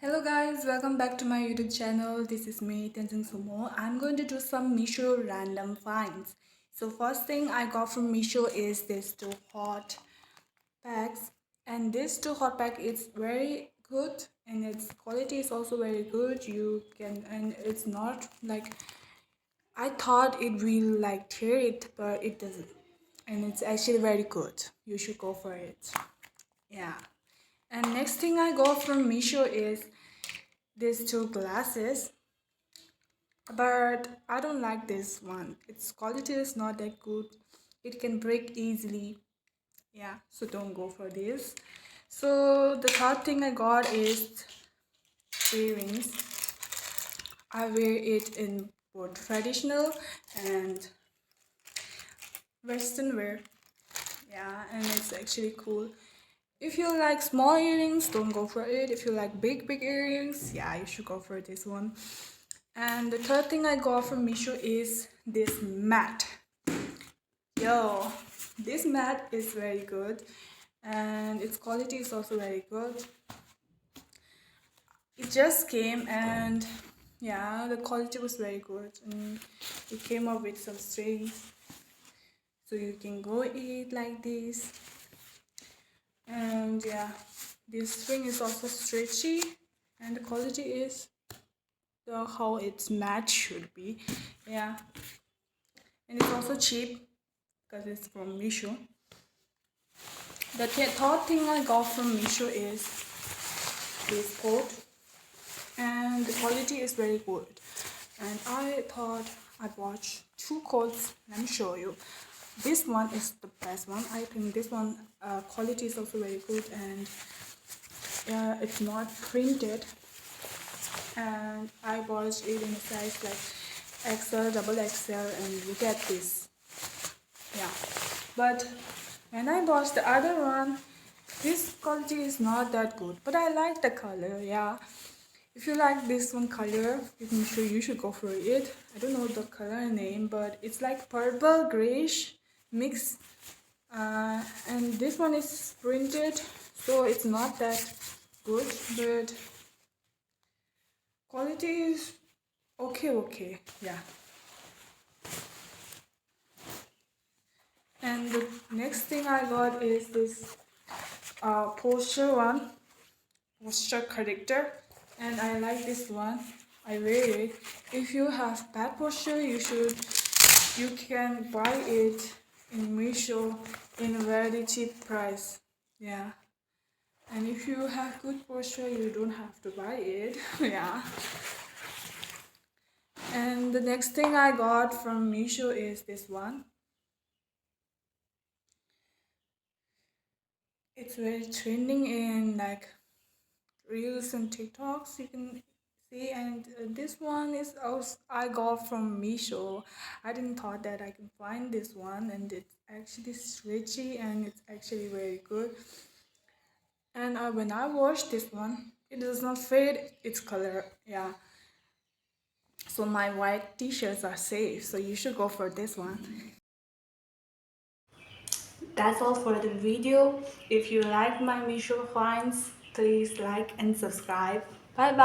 Hello guys, welcome back to my YouTube channel. This is me, Tenzin Sumo. I'm going to do some Meesho random finds. So first thing I got from Meesho is this two hot packs, and this two hot pack is very good and its quality is also very good. And it's not like I thought it will like tear it, but it doesn't. And it's actually very good. You should go for it. Yeah. And next thing I got from Meesho is these two glasses, but I don't like this one. Its quality is not that good. It can break easily. Yeah, so don't go for this. So the third thing I got is earrings. I wear it in both traditional and western wear. Yeah, and it's actually cool. If you like small earrings, don't go for it. If you like big earrings, yeah, you should go for this one. And the third thing I got from Meesho is this mat. Yo, this mat is very good and its quality is also very good. It just came and yeah, the quality was very good, and it came up with some strings so you can go eat like this. And yeah, this string is also stretchy and the quality is how its mat should be. Yeah, and it's also cheap because it's from Meesho. The third thing I got from Meesho is this coat, and the quality is very good. And I thought I bought two coats. Let me show you. This one is the best one. I think this one quality is also very good, and it's not printed. And I bought it in a size like XL, double XL, and look at this. Yeah, but when I bought the other one, this quality is not that good, but I like the color. Yeah, if you like this one color, you should go for it. I don't know the color name, but it's like purple grayish mix, and this one is printed, so it's not that good, but quality is okay. Yeah. And the next thing I got is this posture corrector, and I like this one. I wear it. If you have bad posture, you can buy it in Meesho in a very cheap price. Yeah, and if you have good posture, you don't have to buy it. Yeah. And the next thing I got from Meesho is this one. It's very trending in like reels and TikToks, you can see. And this one is also I got from Meesho. I didn't thought that I can find this one, and it's actually stretchy and it's actually very good. And when I wash this one, it does not fade its color. Yeah, so my white t-shirts are safe, so you should go for this one. That's all for the video. If you like my Meesho finds, please like and subscribe. Bye bye.